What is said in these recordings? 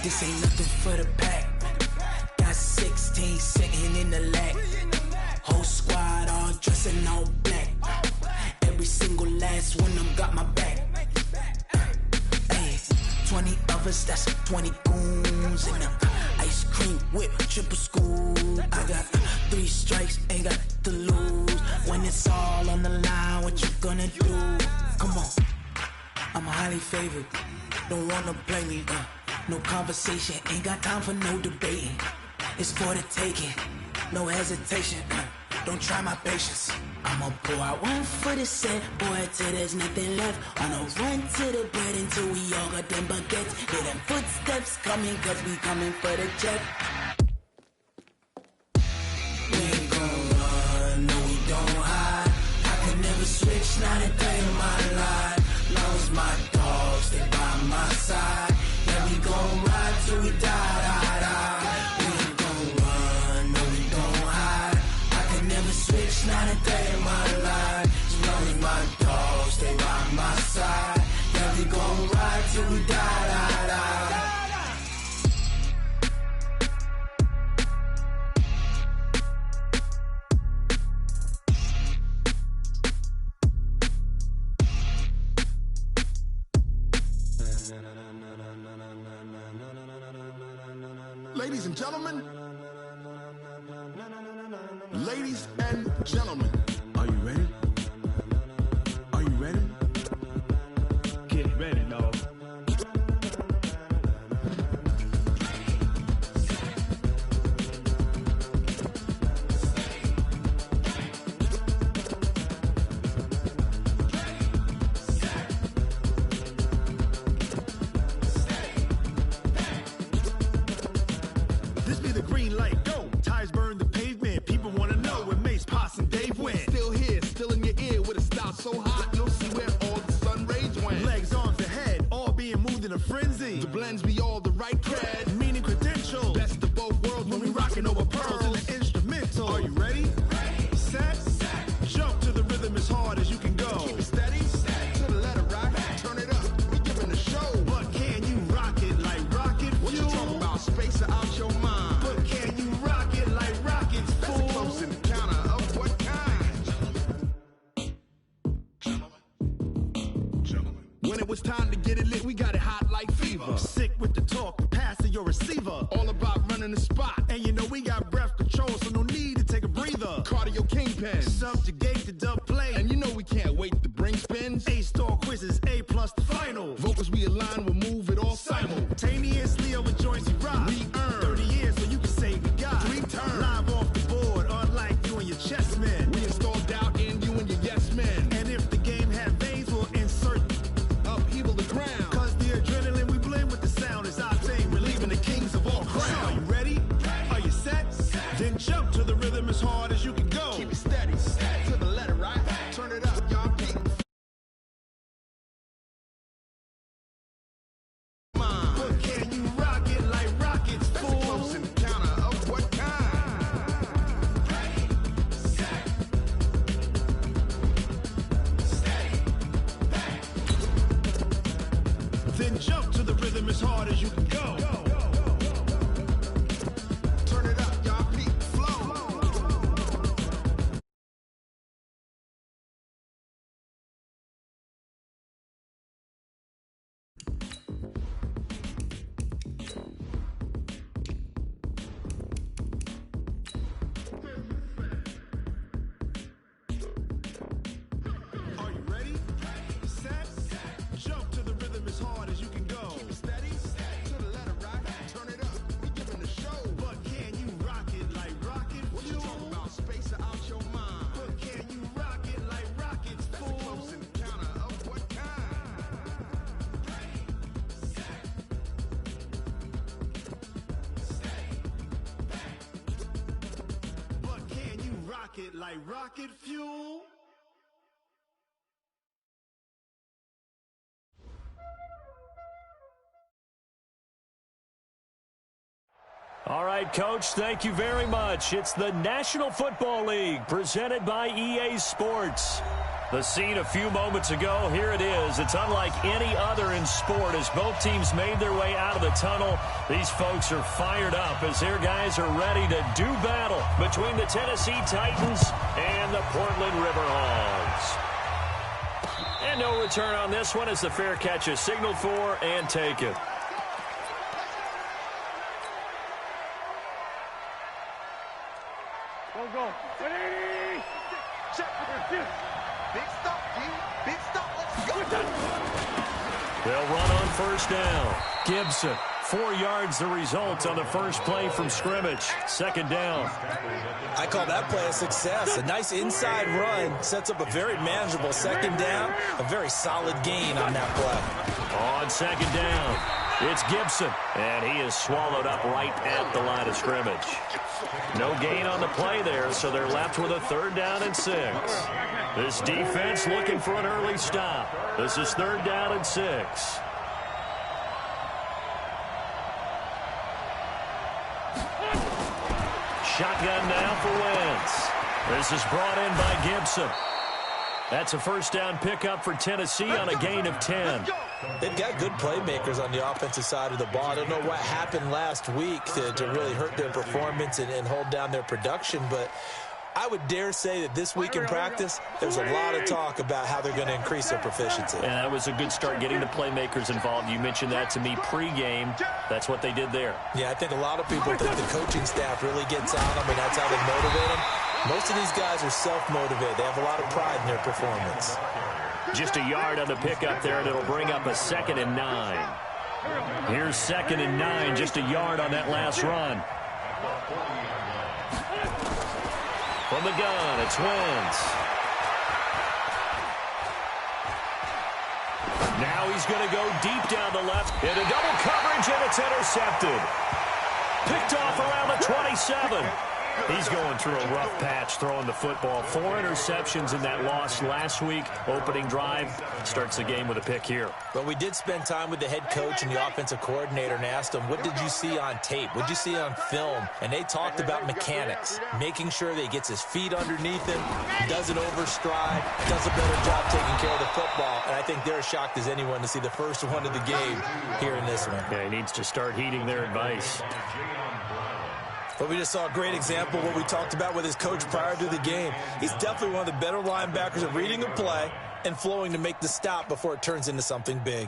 This ain't nothing for the pack. Got 16 sitting in the lap. Whole squad all dressing all black. Every single last one of them got my back. Hey, 20 of us, that's 20 goons in them. Ice cream whip, triple scoop. I got 3 strikes, ain't got to lose. When it's all on the line, what you gonna do? Come on, I'm highly favored. Don't wanna play me, no conversation. Ain't got time for no debating. It's for the taking, no hesitation. Don't try my patience. I'ma pour out one for the set, boy, till there's nothing left. On a run to the bread until we all got them baguettes. Hear them footsteps coming, cause we coming for the jet. We ain't gon' run, no we don't hide. I can never switch, not a day in my life. Long as my dogs, stay by my side. Yeah, we gon' ride till we die, die, die. We ain't gon' run, no we don't hide. I can never switch, not a day in my life. As long as my dogs stay by my side. Yeah, we gon' ride till we die, die, die. Ladies and gentlemen, ladies and gentlemen, are you ready? Are you ready? Get ready, dog. This be the green light, go. Tires burn the pavement. People wanna know where Mace, Poss, and Dave went. Still here, still in your ear with a style so hot, you'll see where all the sun rays went. Legs, arms, and head, all being moved in a frenzy. The blends be all the right cred. Meaning credentials. Best of both worlds when we rockin' over pearls. in the instrumental. Are you ready? Set, jump to the rhythm as hard as you can go. Keep it steady, to the letter right. Turn it up, we giving the show. But can you rock it like rocket fuel? What you talking about? Space or out your mind? But can you rock it like rockets, That's a fool? close encounter of what kind? Gentlemen. When it was time to get it lit, we got it hot like fever. Sick with the talk, passing your receiver. All about running the spot. And you know we got breath control, so no need to take a breather. Cardio kingpin. Subjugate the dub play. And you know we can't wait to bring spins. A-star quizzes, A+ the final. Vocals we align, we'll move it all Simultaneously over joints we rock. We earn 30 years, so you can say we got 3 turns. live off the board, unlike you and your chess men. We install doubt in you and your yes men. And if the game had veins, we'll insert. Upheaval the ground. Cause the adrenaline we blend with the sound is our thing, relieving the kings of all crowns. So are you ready? Are you set? Then jump to the rhythm as hard as you can go. Keep it steady, to the letter right. Turn it up, y'all peep. But can you rock it like rockets, That's a fool? close encounter of what kind? Then jump to the rhythm as hard as you can go. Turn it up, y'all peep. Flow. Are you ready? Set, jump to the rhythm as hard as you can go. Keep it steady, to the letter right. Turn it up, we giving the show. But can you rock it like rocket What you fuel? talking about? Space or out your mind? But can you rock it like rockets, That's a fool? close encounter of what kind? But can you rock it like rocket fuel? All right, Coach, thank you very much. It's the National Football League presented by EA Sports. The scene a few moments ago, here it is. It's unlike any other in sport as both teams made their way out of the tunnel. These folks are fired up as their guys are ready to do battle between the Tennessee Titans and the Portland Riverhawks. And no return on this one as the fair catch is signaled for and taken. Go. Ready? Check. Big stop, dude. Big stop. Let's go. They'll run on first down. Gibson, 4 yards the result on the first play from scrimmage. Second down. I call that play a success. A nice inside run sets up a very manageable second down. A very solid gain on that play. On second down, it's Gibson, and he is swallowed up right at the line of scrimmage. No gain on the play there, so they're left with a 3rd down and 6. This defense looking for an early stop. This is 3rd down and 6. Shotgun now for Wentz. This is brought in by Gibson. That's a first down pickup for Tennessee on a gain of 10. They've got good playmakers on the offensive side of the ball. I don't know what happened last week to really hurt their performance and hold down their production, but I would dare say that this week in practice, there's a lot of talk about how they're going to increase their proficiency. And that was a good start getting the playmakers involved. You mentioned that to me pregame. That's what they did there. Yeah, I think a lot of people think the coaching staff really gets on them, and that's how they motivate them. Most of these guys are self-motivated. They have a lot of pride in their performance. Just a yard on the pickup there, and it'll bring up a 2nd and 9. Here's 2nd and 9, just a yard on that last run. From the gun, it's Wentz. Now he's going to go deep down the left. Into double coverage, and it's intercepted. Picked off around the 27. He's going through a rough patch throwing the football. 4 interceptions in that loss last week. Opening drive starts the game with a pick here. But we did spend time with the head coach and the offensive coordinator and asked them, what did you see on tape? What did you see on film? And they talked about mechanics, making sure that he gets his feet underneath him, doesn't overstride, does a better job taking care of the football. And I think they're as shocked as anyone to see the first one of the game here in this one. Yeah, he needs to start heeding their advice. But we just saw a great example of what we talked about with his coach prior to the game. He's definitely one of the better linebackers at reading a play and flowing to make the stop before it turns into something big.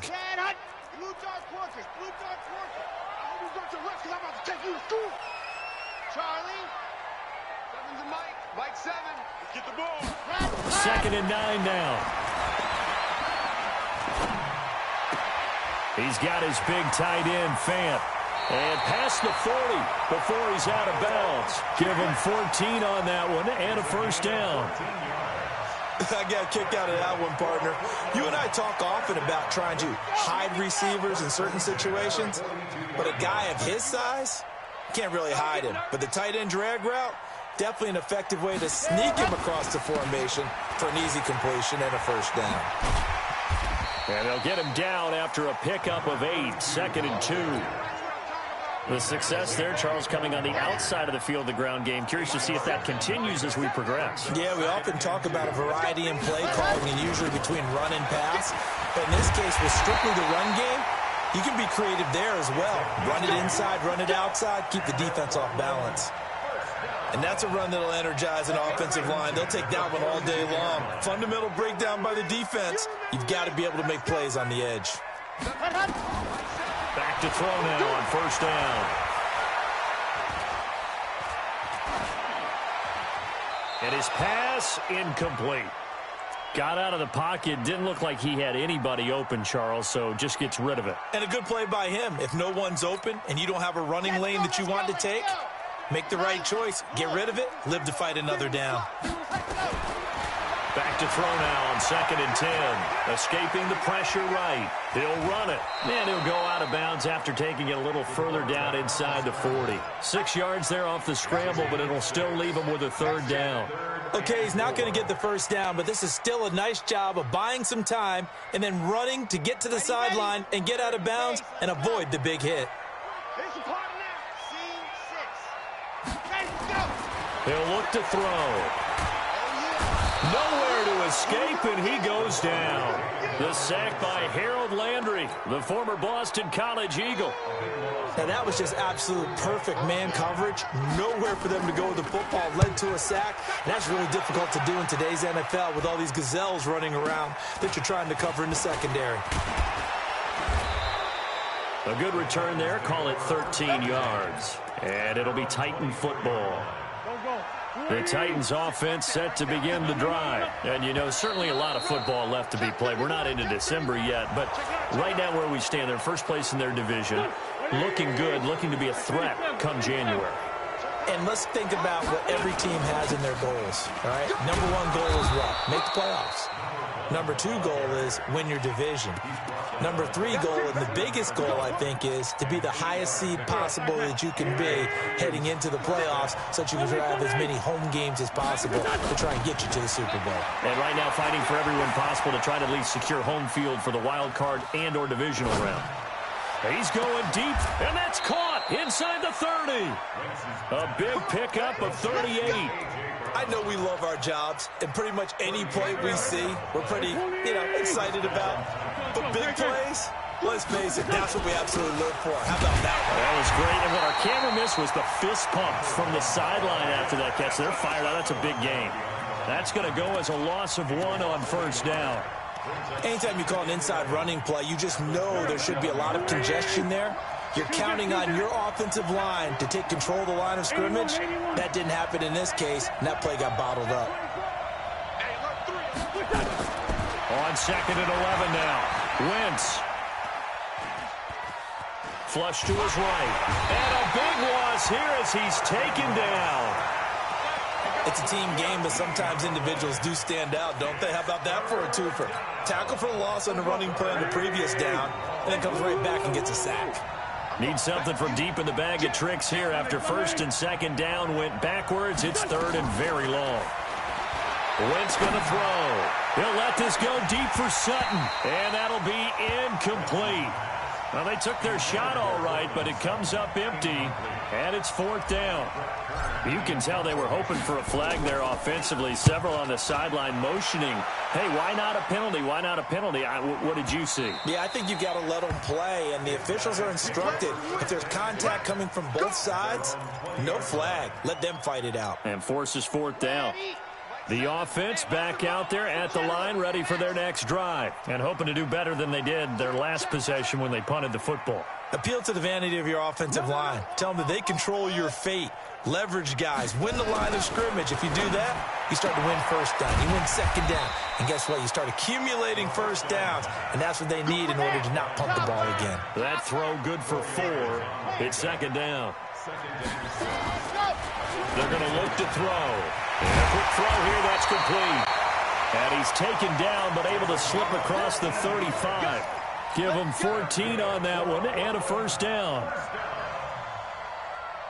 Get the ball. 2nd and 9 now. He's got his big tight end, Fant. And past the 40 before he's out of bounds. Give him 14 on that one and a first down. I got a kick out of that one, partner. You and I talk often about trying to hide receivers in certain situations, but a guy of his size can't really hide him. But the tight end drag route, definitely an effective way to sneak him across the formation for an easy completion and a first down. And they'll get him down after a pickup of 8, 2nd and 2. The success there, Charles, coming on the outside of the field, the ground game. Curious to see if that continues as we progress. Yeah, we often talk about a variety in play calling and usually between run and pass. But in this case, with strictly the run game, you can be creative there as well. Run it inside, run it outside, keep the defense off balance. And that's a run that'll energize an offensive line. They'll take that one all day long. Fundamental breakdown by the defense. You've got to be able to make plays on the edge. Back to throw now on first down. And his pass incomplete. Got out of the pocket. Didn't look like he had anybody open, Charles, so just gets rid of it. And a good play by him. If no one's open and you don't have a running lane that you want to take, make the right choice. Get rid of it. Live to fight another down. Back to throw now on 2nd and 10. Escaping the pressure right. He'll run it. And he'll go out of bounds after taking it a little further down inside the 40. 6 yards there off the scramble, but it'll still leave him with a 3rd down. Okay, he's not going to get the first down, but this is still a nice job of buying some time and then running to get to the sideline and get out of bounds and avoid the big hit. He'll look to throw. Nowhere to escape, and he goes down. The sack by Harold Landry, the former Boston College Eagle. Now, that was just absolute perfect man coverage. Nowhere for them to go with the football. Led to a sack. And that's really difficult to do in today's NFL with all these gazelles running around that you're trying to cover in the secondary. A good return there. Call it 13 yards. And it'll be Titan football. The Titans offense set to begin the drive. And, you know, certainly a lot of football left to be played. We're not into December yet, but right now where we stand, they're first place in their division. Looking good, looking to be a threat come January. And let's think about what every team has in their goals, all right? Number one goal is what? Make the playoffs. Number two goal is win your division. Number three goal, and the biggest goal, I think, is to be the highest seed possible that you can be heading into the playoffs so that you can have as many home games as possible to try and get you to the Super Bowl. And right now fighting for every win possible to try to at least secure home field for the wild card and or divisional round. He's going deep, and that's caught inside the 30. A big pickup of 38. I know we love our jobs, and pretty much any play we see, we're pretty, excited about. But big plays, let's face it, that's what we absolutely live for. How about that one? That was great, and what our camera missed was the fist pump from the sideline after that catch. They're fired out. That's a big gain. That's going to go as a loss of 1 on first down. Anytime you call an inside running play, you just know there should be a lot of congestion there. You're counting on your offensive line to take control of the line of scrimmage. That didn't happen in this case, and that play got bottled up. On 2nd and 11 now. Wentz. Flush to his right. And a big loss here as he's taken down. It's a team game, but sometimes individuals do stand out, don't they? How about that for a twofer? Tackle for a loss on the running play on the previous down, and then comes right back and gets a sack. Need something from deep in the bag of tricks here after 1st and 2nd down went backwards. It's 3rd and very long. Wentz going to throw. He'll let this go deep for Sutton, and that'll be incomplete. Well, they took their shot all right, but it comes up empty, and it's 4th down. You can tell they were hoping for a flag there offensively. Several on the sideline motioning, hey, why not a penalty? Why not a penalty? What did you see? Yeah, I think you've got to let them play, and the officials are instructed. If there's contact coming from both sides, no flag. Let them fight it out. And forces 4th down. The offense back out there at the line, ready for their next drive, and hoping to do better than they did their last possession when they punted the football. Appeal to the vanity of your offensive line. Tell them that they control your fate. Leverage guys. Win the line of scrimmage. If you do that, you start to win first down. You win 2nd down. And guess what? You start accumulating first downs, and that's what they need in order to not punt the ball again. That throw good for 4. It's 2nd down. They're going to look to throw. And a quick throw here, that's complete. And he's taken down, but able to slip across the 35. Give him 14 on that one, and a 1st down.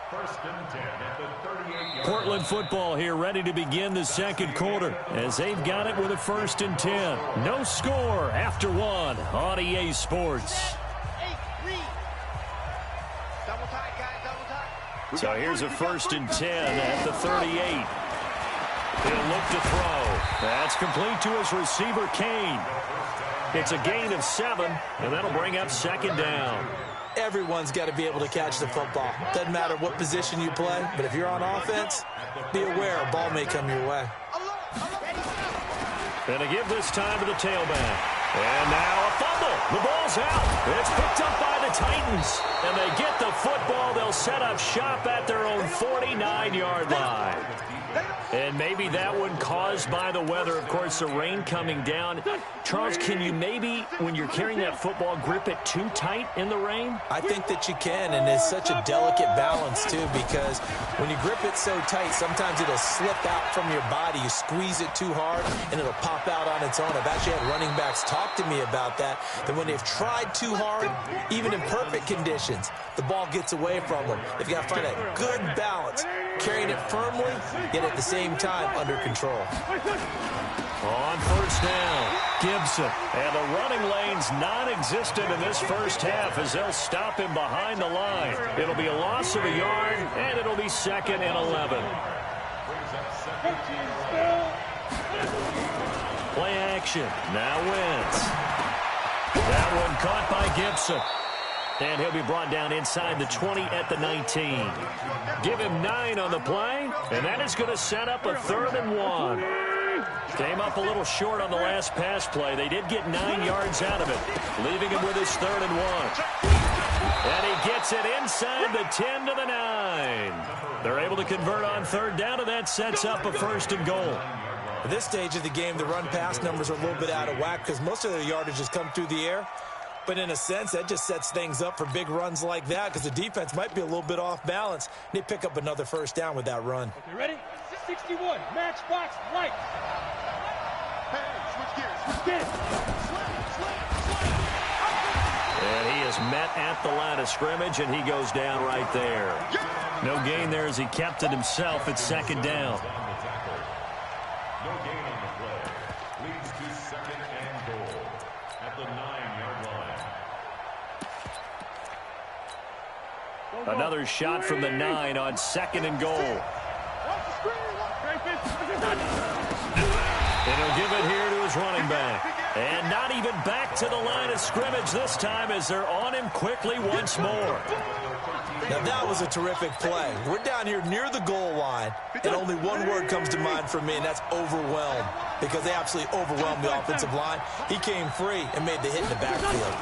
1st and 10 at the 38. Portland football here, ready to begin the 2nd quarter, as they've got it with a 1st and 10. No score after 1 on EA Sports. So here's a 1st and 10 at the 38. He'll look to throw. That's complete to his receiver, Kane. It's a gain of 7, and that'll bring up 2nd down. Everyone's got to be able to catch the football. Doesn't matter what position you play, but if you're on offense, be aware a ball may come your way. And to give this time to the tailback. And now a fumble. The ball's out. It's picked up by the Titans. And they get the football. They'll set up shop at their own 49-yard line. And maybe that one caused by the weather. Of course, the rain coming down. Charles, can you maybe, when you're carrying that football, grip it too tight in the rain? I think that you can, and it's such a delicate balance, too, because when you grip it so tight, sometimes it'll slip out from your body. You squeeze it too hard, and it'll pop out on its own. I've actually had running backs talk to me about that when they've tried too hard, even in perfect conditions, the ball gets away from them. They've got to find a good balance, carrying it firmly, yet at the same time under control. On 1st down, Gibson. And the running lane's non-existent in this 1st half as they'll stop him behind the line. It'll be a loss of a yard, and it'll be 2nd and 11. Play action. Now Wentz. That one caught by Gibson. And he'll be brought down inside the 20 at the 19. Give him 9 on the play, and that is going to set up a 3rd and 1. Came up a little short on the last pass play. They did get 9 yards out of it, leaving him with his 3rd and 1. And he gets it inside the 10 to the 9. They're able to convert on 3rd down, and that sets up a 1st and goal. At this stage of the game, the run-pass numbers are a little bit out of whack because most of their yardage has come through the air. But in a sense, that just sets things up for big runs like that because the defense might be a little bit off balance. They pick up another 1st down with that run. Okay, ready? 61, matchbox, right. Hey, switch gears, switch gears. And he is met at the line of scrimmage, and he goes down right there. No gain there as he kept it himself at 2nd down. No gain on the play. Leads to 2nd and goal at the 9-yard line. Another shot from the 9 on 2nd and goal. And he'll give it here to his running back. And not even back to the line of scrimmage this time as they're on him quickly once more. Now, that was a terrific play. We're down here near the goal line, and only one word comes to mind for me, and that's overwhelmed, because they absolutely overwhelmed the offensive line. He came free and made the hit in the backfield.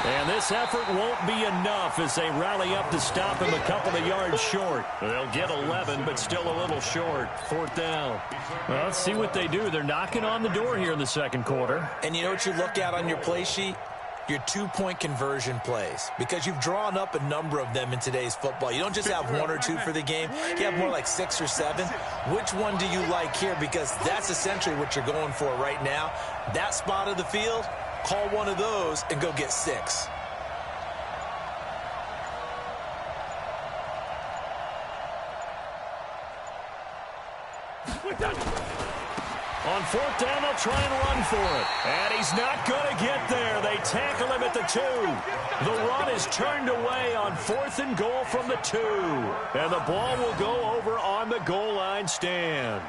And this effort won't be enough as they rally up to stop him a couple of yards short. They'll get 11, but still a little short. 4th down. Well, let's see what they do. They're knocking on the door here in the 2nd quarter. And you know what you look at on your play sheet? Your 2-point conversion plays, because you've drawn up a number of them in today's football. You don't just have 1 or 2 for the game. You have more like 6 or 7. Which one do you like here? Because that's essentially what you're going for right now. That spot of the field, call one of those and go get 6. On 4th down, they'll try and run for it. And he's not going to get there. They tackle him at the 2. The run is turned away on 4th and goal from the 2. And the ball will go over on the goal line stand.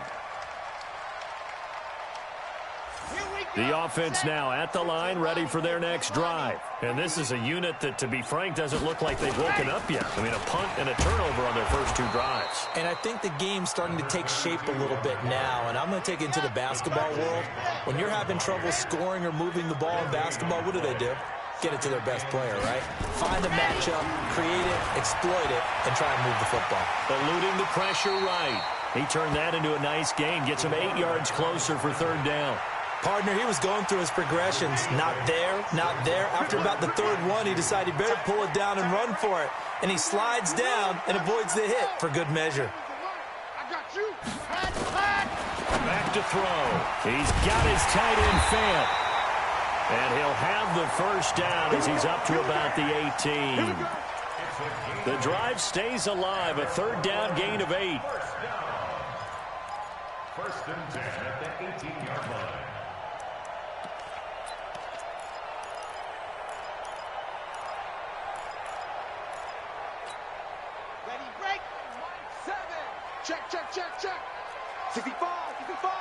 The offense now at the line, ready for their next drive. And this is a unit that, to be frank, doesn't look like they've woken up yet. I mean, a punt and a turnover on their first 2 drives. And I think the game's starting to take shape a little bit now. And I'm going to take it into the basketball world. When you're having trouble scoring or moving the ball in basketball, what do? Get it to their best player, right? Find a matchup, create it, exploit it, and try and move the football. Eluding the pressure right. He turned that into a nice gain. Gets him 8 yards closer for 3rd down. Partner, he was going through his progressions. Not there, not there. After about the 3rd one, he decided he better pull it down and run for it. And he slides down and avoids the hit for good measure. Back to throw. He's got his tight end fed. And he'll have the 1st down as he's up to about the 18. The drive stays alive. A 3rd down gain of 8. 1st and 10 at the 18-yard line. Ready, break. 7. Check, check, check, check. 65, 65,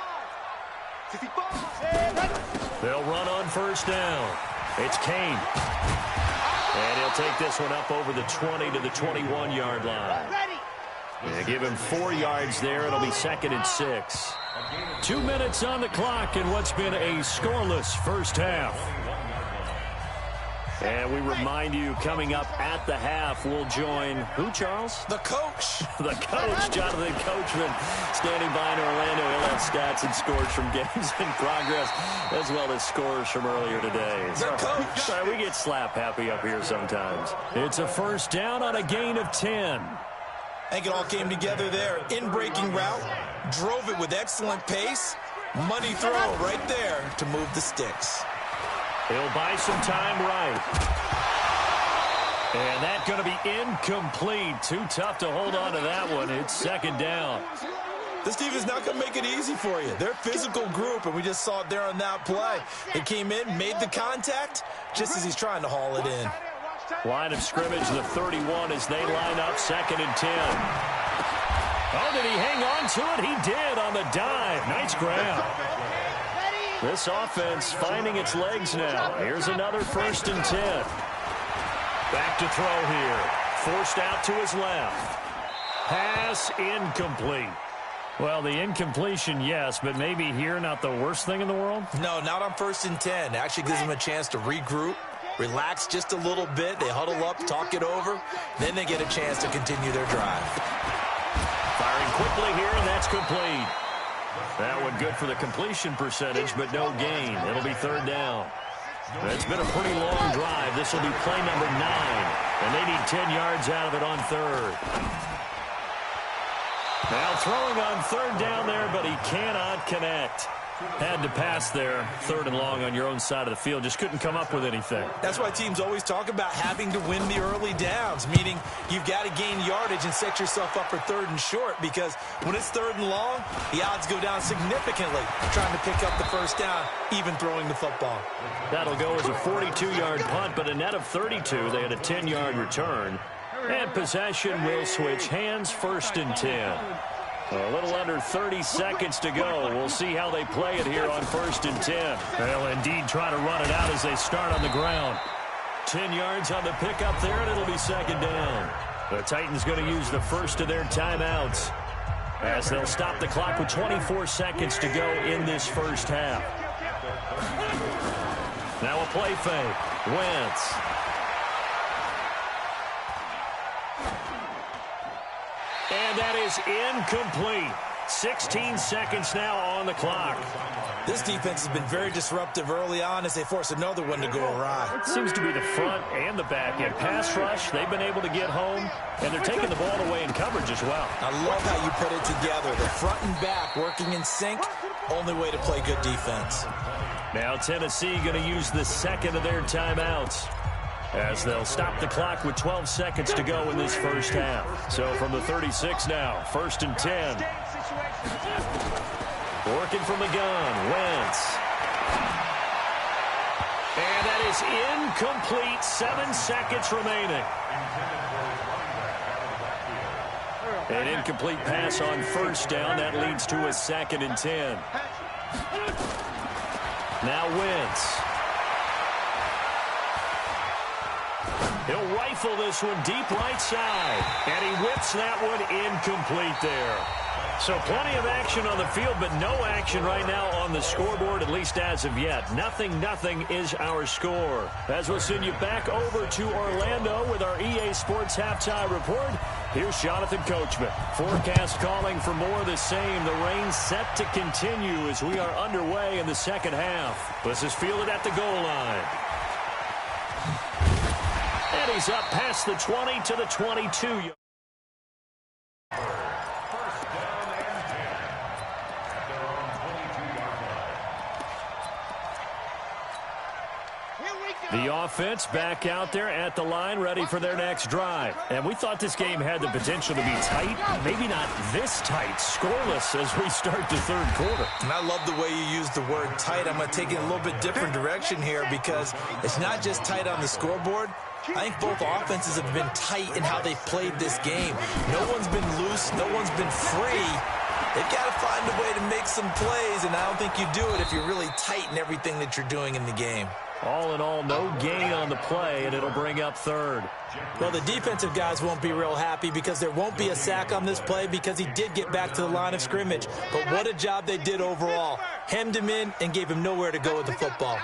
65. They'll run on 1st down. It's Kane. And he'll take this one up over the 20 to the 21-yard line. They give him 4 yards there. It'll be 2nd and 6. 2 minutes on the clock in what's been a scoreless first half. And we remind you, coming up at the half, we'll join who, Charles? The coach. The coach, Jonathan Coachman, standing by in Orlando. He'll have stats and scores from games in progress, as well as scores from earlier today. The coach. Sorry, we get slap happy up here sometimes. It's a 1st down on a gain of 10. I think it all came together there. In-breaking route, drove it with excellent pace. Money throw right there to move the sticks. He'll buy some time right. And that's going to be incomplete. Too tough to hold on to that one. It's 2nd down. This team is not going to make it easy for you. They're a physical group, and we just saw it there on that play. They came in, made the contact, just as he's trying to haul it in. Line of scrimmage, the 31, as they line up 2nd and 10. Oh, did he hang on to it? He did on the dive. Nice grab. This offense finding its legs now. Here's another 1st and 10. Back to throw here. Forced out to his left. Pass incomplete. Well, the incompletion, yes, but maybe here not the worst thing in the world? No, not on 1st and 10. Actually gives them a chance to regroup, relax just a little bit. They huddle up, talk it over. Then they get a chance to continue their drive. Firing quickly here, and that's complete. That one good for the completion percentage, but no gain. It'll be 3rd down. It's been a pretty long drive. This will be play number 9, and they need 10 yards out of it on 3rd. Now throwing on 3rd down there, but he cannot connect. Had to pass there, 3rd and long on your own side of the field. Just couldn't come up with anything. That's why teams always talk about having to win the early downs, meaning you've got to gain yardage and set yourself up for 3rd and short, because when it's 3rd and long, the odds go down significantly trying to pick up the 1st down, even throwing the football. That'll go as a 42-yard punt, but a net of 32. They had a 10-yard return. And possession will switch hands, 1st and 10. A little under 30 seconds to go. We'll see how they play it here on 1st and 10. They'll indeed try to run it out as they start on the ground. 10 yards on the pickup there, and it'll be 2nd down. The Titans going to use the first of their timeouts as they'll stop the clock with 24 seconds to go in this 1st half. Now a play fake. Wentz. And that is incomplete. 16 seconds now on the clock. This defense has been very disruptive early on as they force another one to go awry. It seems to be the front and the back end. Pass rush, they've been able to get home, and they're taking the ball away in coverage as well. I love how you put it together. The front and back working in sync. Only way to play good defense. Now Tennessee going to use the 2nd of their timeouts as they'll stop the clock with 12 seconds to go in this 1st half. So from the 36 now, 1st and 10. Working from the gun, Wentz. And that is incomplete. 7 seconds remaining. An incomplete pass on 1st down. That leads to a 2nd and 10. Now Wentz. He'll rifle this one deep right side. And he whips that one incomplete there. So plenty of action on the field, but no action right now on the scoreboard, at least as of yet. 0-0 is our score. As we'll send you back over to Orlando with our EA Sports Halftime Report, here's Jonathan Coachman. Forecast calling for more of the same. The rain set to continue as we are underway in the 2nd half. This is fielded at the goal line. And he's up past the 20 to the 22. The offense back out there at the line, ready for their next drive. And we thought this game had the potential to be tight. Maybe not this tight, scoreless as we start the 3rd quarter. And I love the way you use the word tight. I'm going to take it a little bit different direction here because it's not just tight on the scoreboard. I think both offenses have been tight in how they've played this game. No one's been loose. No one's been free. They've got to find a way to make some plays, and I don't think you do it if you're really tight in everything that you're doing in the game. All in all, no gain on the play, and it'll bring up 3rd. Well, the defensive guys won't be real happy because there won't be a sack on this play because he did get back to the line of scrimmage. But what a job they did overall. Hemmed him in and gave him nowhere to go with the football.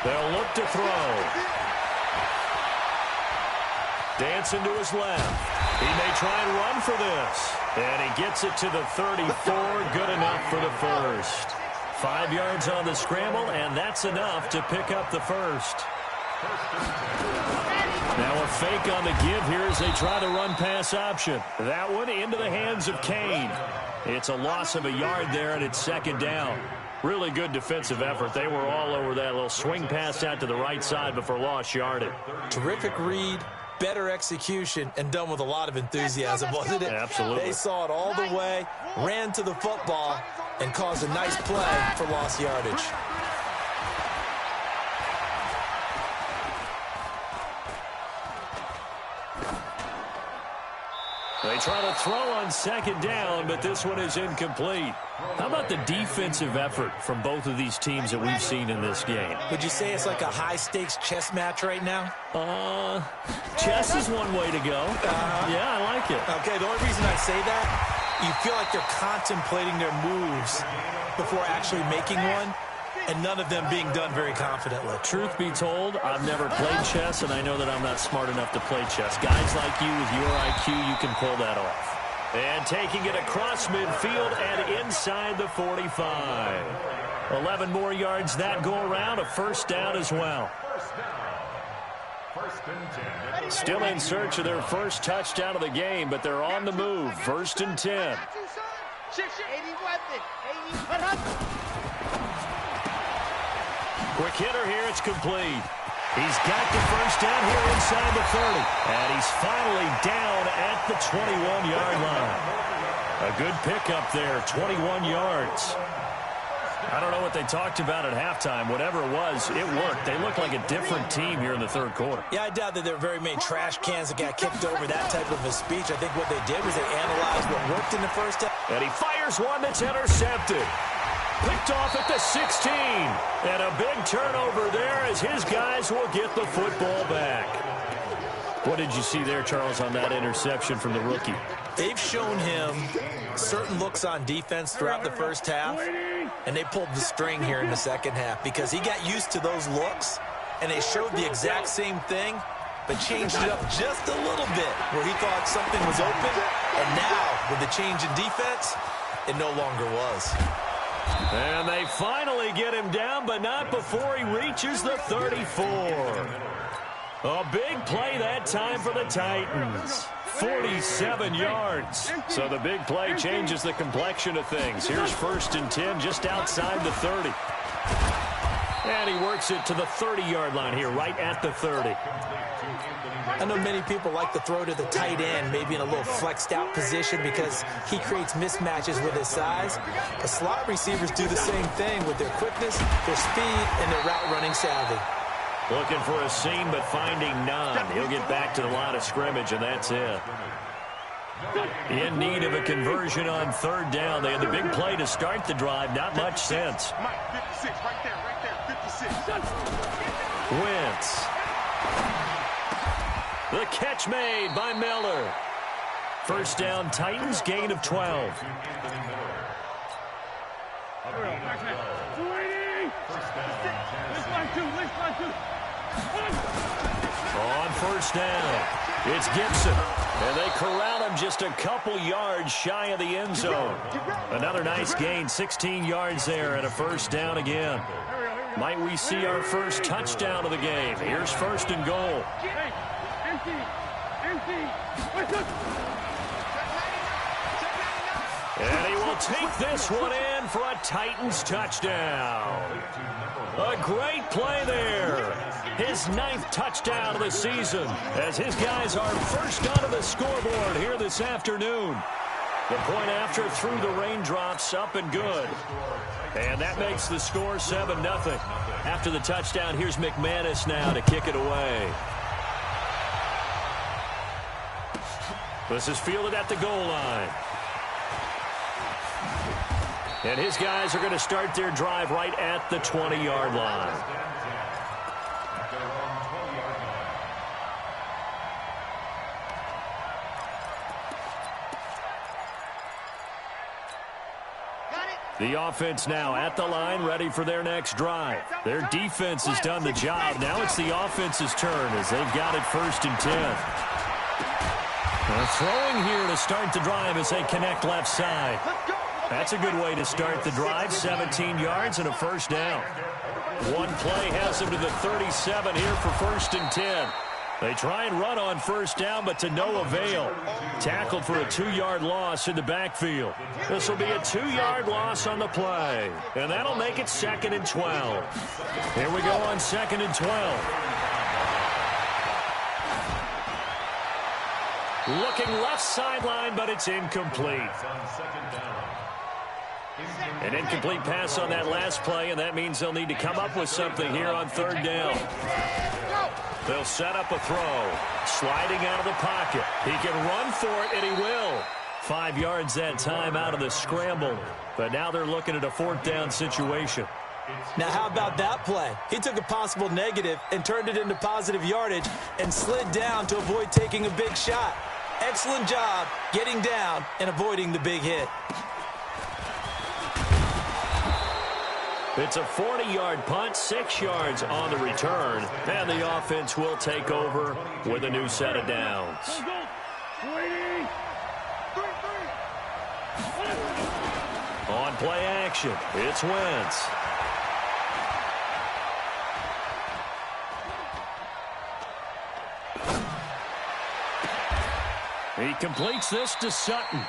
They'll look to throw. Dancing to his left. He may try and run for this. And he gets it to the 34. Good enough for the 1st. 5 yards on the scramble, and that's enough to pick up the 1st. Now a fake on the give here as they try the run-pass option. That one into the hands of Kane. It's a loss of a yard there, and it's 2nd down. Really good defensive effort. They were all over that little swing pass out to the right side before lost yardage. Terrific read, better execution, and done with a lot of enthusiasm, wasn't it? Absolutely. They saw it all the way, ran to the football, and caused a nice play for lost yardage. They They try to throw on second down, but this one is incomplete. How about the defensive effort from both of these teams that we've seen in this game? Would you say it's like a high-stakes chess match right now? Chess is one way to go. Yeah, I like it. Okay, the only reason I say that, you feel like they're contemplating their moves before actually making one, and none of them being done very confidently. Truth be told, I've never played chess, and I know that I'm not smart enough to play chess. Guys like you with your IQ, you can pull that off. And taking it across midfield and inside the 45. 11 more yards that go around, a first down as well. Still in search of their first touchdown of the game, but they're on the move. First and 10. Quick hitter here, it's complete. He's got the first down here inside the 30. And he's finally down at the 21-yard line. A good pickup there, 21 yards. I don't know what they talked about at halftime. Whatever it was, it worked. They look like a different team here in the third quarter. Yeah, I doubt that there were very many trash cans that got kicked over that type of a speech. I think what they did was they analyzed what worked in the first half. And he fires one that's intercepted. Picked off at the 16. And a big turnover there as his guys will get the football back. What did you see there, Charles, on that interception from the rookie? They've shown him certain looks on defense throughout the first half, and they pulled the string here in the second half because he got used to those looks, and they showed the exact same thing, but changed it up just a little bit where he thought something was open, and now, with the change in defense, it no longer was. And they finally get him down, but not before he reaches the 34. A big play that time for the Titans. 47 yards. So the big play changes the complexion of things. Here's first and 10 just outside the 30. And he works it to the 30-yard line here, right at the 30. I know many people like to throw to the tight end, maybe in a little flexed out position because he creates mismatches with his size. But slot receivers do the same thing with their quickness, their speed, and their route running savvy. Looking for a seam, but finding none. He'll get back to the line of scrimmage, and that's it. In need of a conversion on third down. They had the big play to start the drive. Not much sense. Mike, 56, right there, 56. Wentz. The catch made by Miller. First down, Titans, gain of 12. On first down, it's Gibson. And they corral him just a couple yards shy of the end zone. Another nice gain, 16 yards there, and a first down again. Might we see our first touchdown of the game? Here's first and goal. And he will take this one in for a Titans touchdown. A great play there. His 9th touchdown of the season as his guys are first onto the scoreboard here this afternoon. The point after through the raindrops, up and good. And that makes the score 7-0. After the touchdown, here's McManus now to kick it away. This is fielded at the goal line. And his guys are going to start their drive right at the 20-yard line. The offense now at the line, ready for their next drive. Their defense has done the job. Now it's the offense's turn as they've got it first and 10. They're throwing here to start the drive as they connect left side. That's a good way to start the drive. 17 yards and a first down. One play has them to the 37 here for first and 10. They try and run on first down, but to no avail. Tackled for a 2-yard loss in the backfield. This will be a 2-yard loss on the play. And that'll make it 2nd and 12. Here we go on 2nd and 12. Looking left sideline, but it's incomplete. An incomplete pass on that last play, and that means they'll need to come up with something here on third down. They'll set up a throw. Sliding out of the pocket. He can run for it, and he will. 5 yards that time out of the scramble. But now they're looking at a 4th down situation. Now, how about that play? He took a possible negative and turned it into positive yardage and slid down to avoid taking a big shot. Excellent job getting down and avoiding the big hit. It's a 40-yard punt, 6 yards on the return, and the offense will take over with a new set of downs. On play action, it's Wentz. He completes this to Sutton.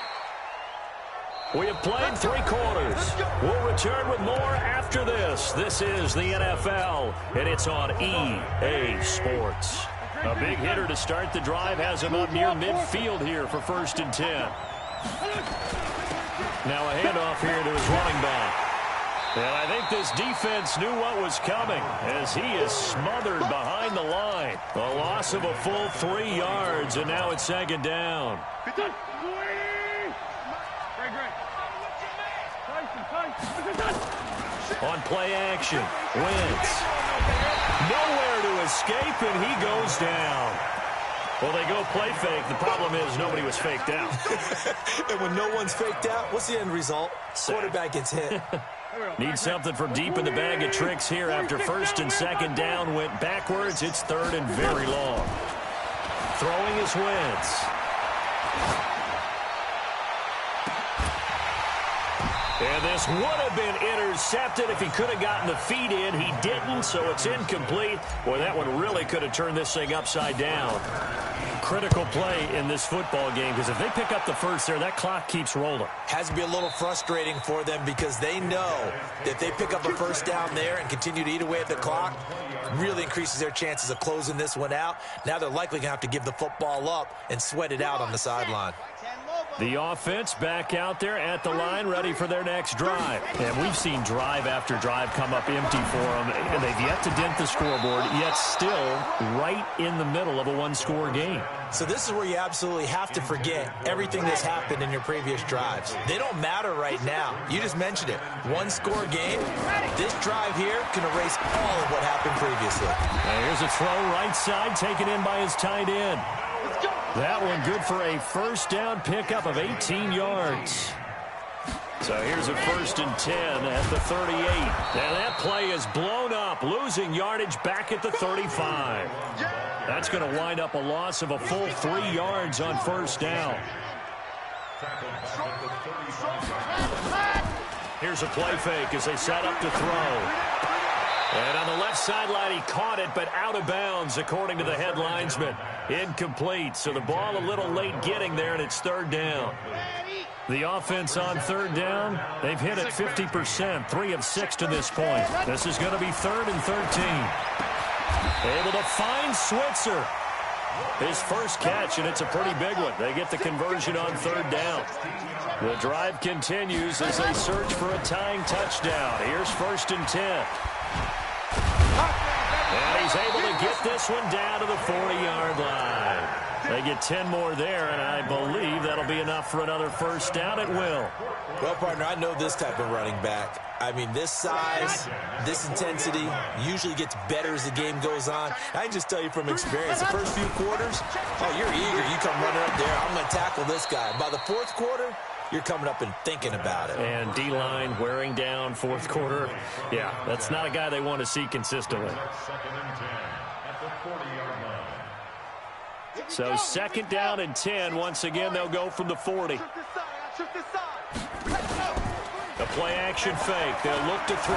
We have played 3 quarters. We'll return with more after this. This is the NFL, and it's on EA Sports. A big hitter to start the drive has him up near midfield here for 1st and 10. Now a handoff here to his running back. And I think this defense knew what was coming as he is smothered behind the line. A loss of a full 3 yards, and now it's 2nd down. On play action, Wentz. Nowhere to escape, and he goes down. Well, they go play fake. The problem is nobody was faked out. And when no one's faked out, what's the end result? Quarterback gets hit. Need something from deep in the bag of tricks here after 1st and 2nd down went backwards. It's 3rd and very long. Throwing is Wentz. And this would have been intercepted if he could have gotten the feet in. He didn't, so it's incomplete. Boy, that one really could have turned this thing upside down. Critical play in this football game, because if they pick up the first there, that clock keeps rolling. Has to be a little frustrating for them because they know that if they pick up a 1st down there and continue to eat away at the clock, really increases their chances of closing this one out. Now they're likely going to have to give the football up and sweat it out on the sideline. The offense back out there at the line, ready for their next drive. And we've seen drive after drive come up empty for them, and they've yet to dent the scoreboard, yet still right in the middle of a 1-score game. So this is where you absolutely have to forget everything that's happened in your previous drives. They don't matter right now. You just mentioned it. 1-score game. This drive here can erase all of what happened previously. Now here's a throw right side, taken in by his tight end. That one good for a 1st down pickup of 18 yards. So here's a 1st and 10 at the 38. And that play is blown up, losing yardage back at the 35. That's going to wind up a loss of a full 3 yards on 1st down. Here's a play fake as they set up to throw. And on the left sideline, he caught it, but out of bounds, according to the head linesman. Incomplete, so the ball a little late getting there, and it's 3rd down. The offense on 3rd down, they've hit it 50%, 3 of 6 to this point. This is going to be 3rd and 13. Able to find Switzer. His first catch, and it's a pretty big one. They get the conversion on 3rd down. The drive continues as they search for a tying touchdown. Here's 1st and 10. And he's able to get this one down to the 40-yard line. They get 10 more there, and I believe that'll be enough for another 1st down at will. Well, partner, I know this type of running back. I mean, this size, this intensity usually gets better as the game goes on. I can just tell you from experience, the first few quarters, oh, you're eager. You come running up there, I'm going to tackle this guy. By the 4th quarter, you're coming up and thinking about it. And D-line wearing down 4th quarter. Yeah, that's not a guy they want to see consistently. So 2nd down and 10. Once again, they'll go from the 40. The play action fake. They'll look to throw.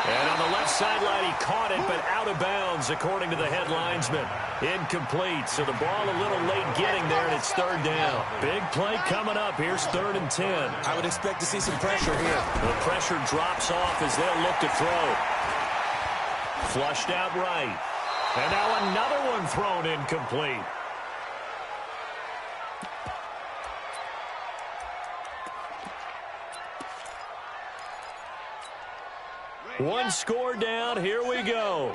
And on the left sideline, he caught it, but out of bounds, according to the head linesman. Incomplete, so the ball a little late getting there, and it's 3rd down. Big play coming up. Here's 3rd and 10. I would expect to see some pressure here. The pressure drops off as they'll look to throw. Flushed out right. And now another one thrown incomplete. One score down. Here we go.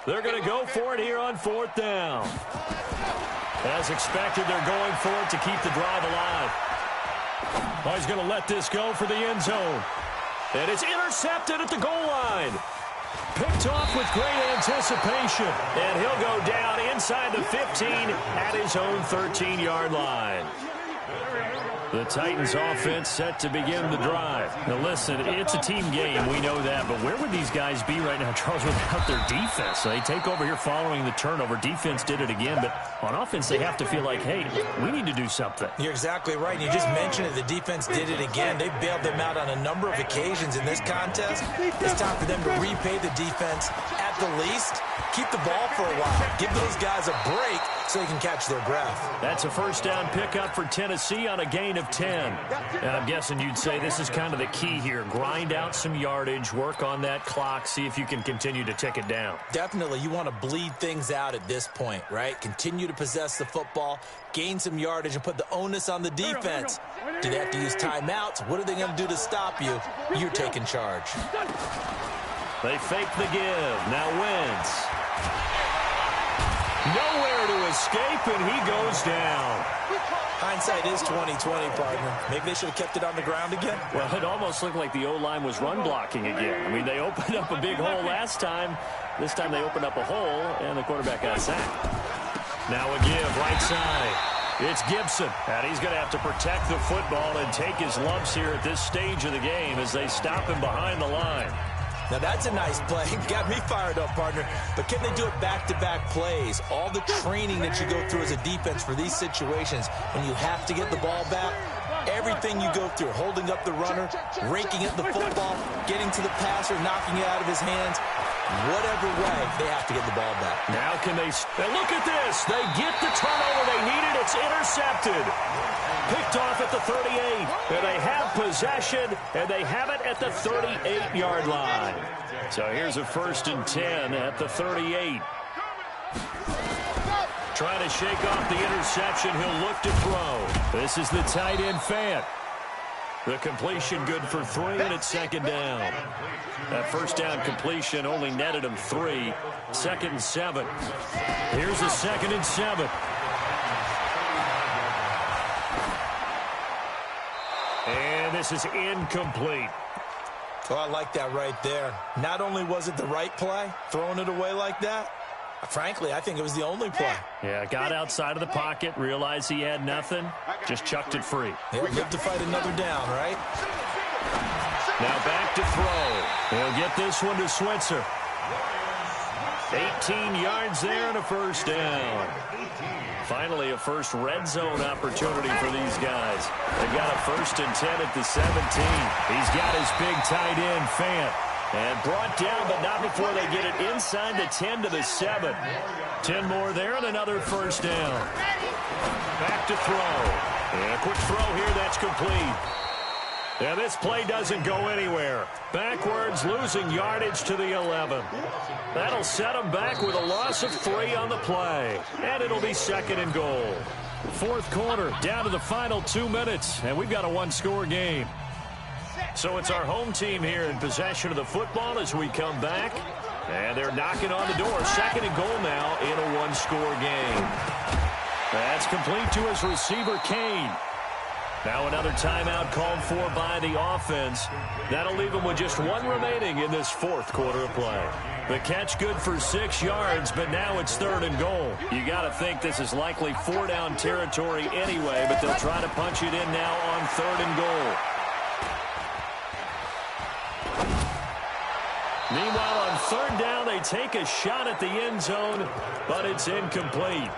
They're going to go for it here on 4th down. As expected, they're going for it to keep the drive alive. Oh, he's going to let this go for the end zone. And it's intercepted at the goal line. Picked off with great anticipation. And he'll go down inside the 15 at his own 13-yard line. The Titans offense set to begin the drive. Now listen, it's a team game, we know that, but where would these guys be right now, Charles, without their defense? So they take over here following the turnover. Defense did it again, but on offense they have to feel like, hey, we need to do something. You're exactly right. You just mentioned it. The defense did it again. They bailed them out on a number of occasions in this contest. It's time for them to repay the defense at the least. Keep the ball for a while. Give those guys a break so they can catch their breath. That's a first down pickup for Tennessee on a gain of 10. And I'm guessing you'd say this is kind of the key here. Grind out some yardage, work on that clock, see if you can continue to tick it down. Definitely. You want to bleed things out at this point, right? Continue to possess the football, gain some yardage, and put the onus on the defense. Do they have to use timeouts? What are they going to do to stop you? You're taking charge. They fake the give. Now Wentz. Nowhere to escape, and he goes down. Hindsight is 20/20, partner. Maybe they should have kept it on the ground again. Well, it almost looked like the O-line was run blocking again. I mean, they opened up a big hole last time. This time they opened up a hole, and the quarterback got sacked. Now a give, right side. It's Gibson, and he's going to have to protect the football and take his lumps here at this stage of the game as they stop him behind the line. Now, that's a nice play. Got me fired up, partner. But can they do it back-to-back plays? All the training that you go through as a defense for these situations, when you have to get the ball back, everything you go through, holding up the runner, raking up the football, getting to the passer, knocking it out of his hands, whatever way, they have to get the ball back. Now can they... And look at this. They get the turnover they needed. It's intercepted. Picked off at the 38. And they have possession, and they have it at the 38-yard line. So here's a 1st and 10 at the 38. Trying to shake off the interception. He'll look to throw. This is the tight end, Fant. The completion good for 3, and it's 2nd down. That 1st down completion only netted him 3. 2nd and 7. Here's a 2nd and 7. And this is incomplete. Oh, I like that right there. Not only was it the right play, throwing it away like that, frankly, I think it was the only play. Yeah, got outside of the pocket, realized he had nothing, just chucked it free. Yeah, live to fight another down, right? Now back to throw. He'll get this one to Switzer. 18 yards there and a 1st down. Finally, a first red zone opportunity for these guys. They've got a 1st and 10 at the 17. He's got his big tight end, Fant. And brought down, but not before they get it inside the 10 to the 7. 10 more there and another 1st down. Back to throw. And a quick throw here, that's complete. And this play doesn't go anywhere. Backwards, losing yardage to the 11. That'll set them back with a loss of 3 on the play. And it'll be 2nd and goal. 4th quarter, down to the final 2 minutes. And we've got a 1-score game. So it's our home team here in possession of the football as we come back. And they're knocking on the door. 2nd and goal now in a 1-score game. That's complete to his receiver, Kane. Now another timeout called for by the offense. That'll leave them with just 1 remaining in this 4th quarter of play. The catch good for 6 yards, but now it's 3rd and goal. You got to think this is likely 4-down territory anyway, but they'll try to punch it in now on 3rd and goal. Meanwhile, on 3rd down, they take a shot at the end zone, but it's incomplete.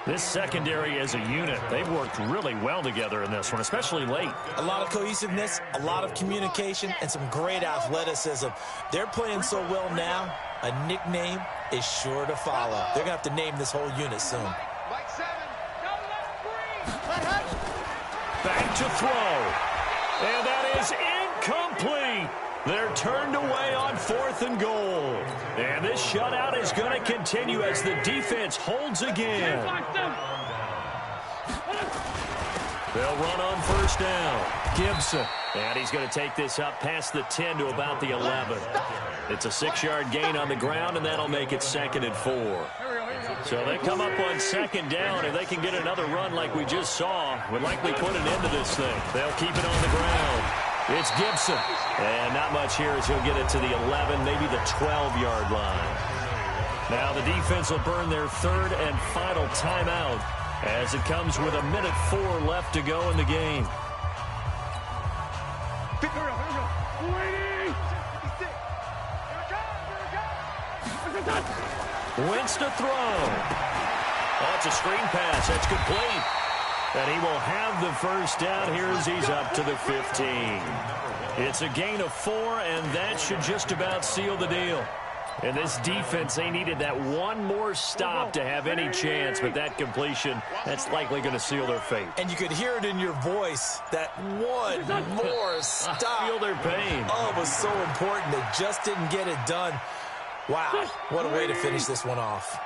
This secondary as a unit, they've worked really well together in this one, especially late. A lot of cohesiveness, a lot of communication, and some great athleticism. They're playing so well now, a nickname is sure to follow. They're going to have to name this whole unit soon. Back to throw. And that is incomplete. They're turned away on 4th and goal. And this shutout is going to continue as the defense holds again. They'll run on 1st down. Gibson. And he's going to take this up past the 10 to about the 11. It's a 6-yard gain on the ground, and that'll make it 2nd and 4. So they come up on 2nd down. If they can get another run like we just saw, would likely put an end to this thing. They'll keep it on the ground. It's Gibson. And not much here as he'll get it to the 11, maybe the 12-yard line. Now the defense will burn their 3rd and final timeout as it comes with 1:04 left to go in the game. Wentz to throw. Oh, it's a screen pass. That's complete. And he will have the first down here as he's up to the 15. It's a gain of 4, and that should just about seal the deal. And this defense, they needed that one more stop to have any chance, but that completion, that's likely going to seal their fate. And you could hear it in your voice, that one more stop. I feel their pain. Oh, it was so important. They just didn't get it done. Wow, what a way to finish this one off.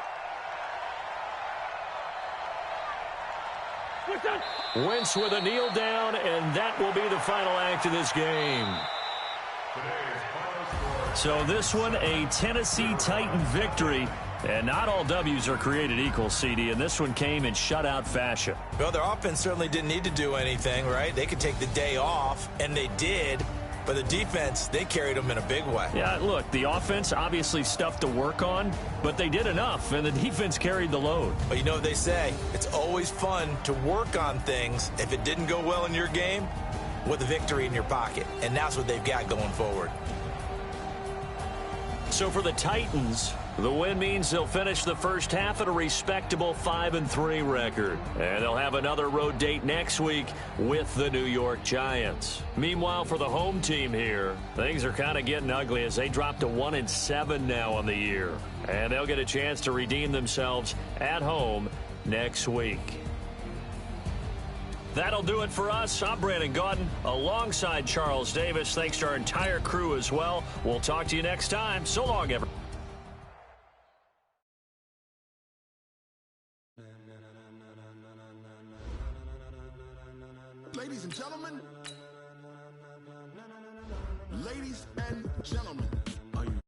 Wentz with a kneel down, and that will be the final act of this game. So this one, a Tennessee Titan victory. And not all W's are created equal, CD, and this one came in shutout fashion. Well, their offense certainly didn't need to do anything, right? They could take the day off, and they did. But the defense, they carried them in a big way. Yeah, look, the offense obviously stuff to work on, but they did enough, and the defense carried the load. But you know what they say, it's always fun to work on things if it didn't go well in your game with a victory in your pocket. And that's what they've got going forward. So for the Titans, the win means they'll finish the first half at a respectable 5-3 record. And they'll have another road date next week with the New York Giants. Meanwhile, for the home team here, things are kind of getting ugly as they drop to 1-7 now on the year. And they'll get a chance to redeem themselves at home next week. That'll do it for us. I'm Brandon Gaudin alongside Charles Davis. Thanks to our entire crew as well. We'll talk to you next time. So long, everyone. Ladies and gentlemen, are you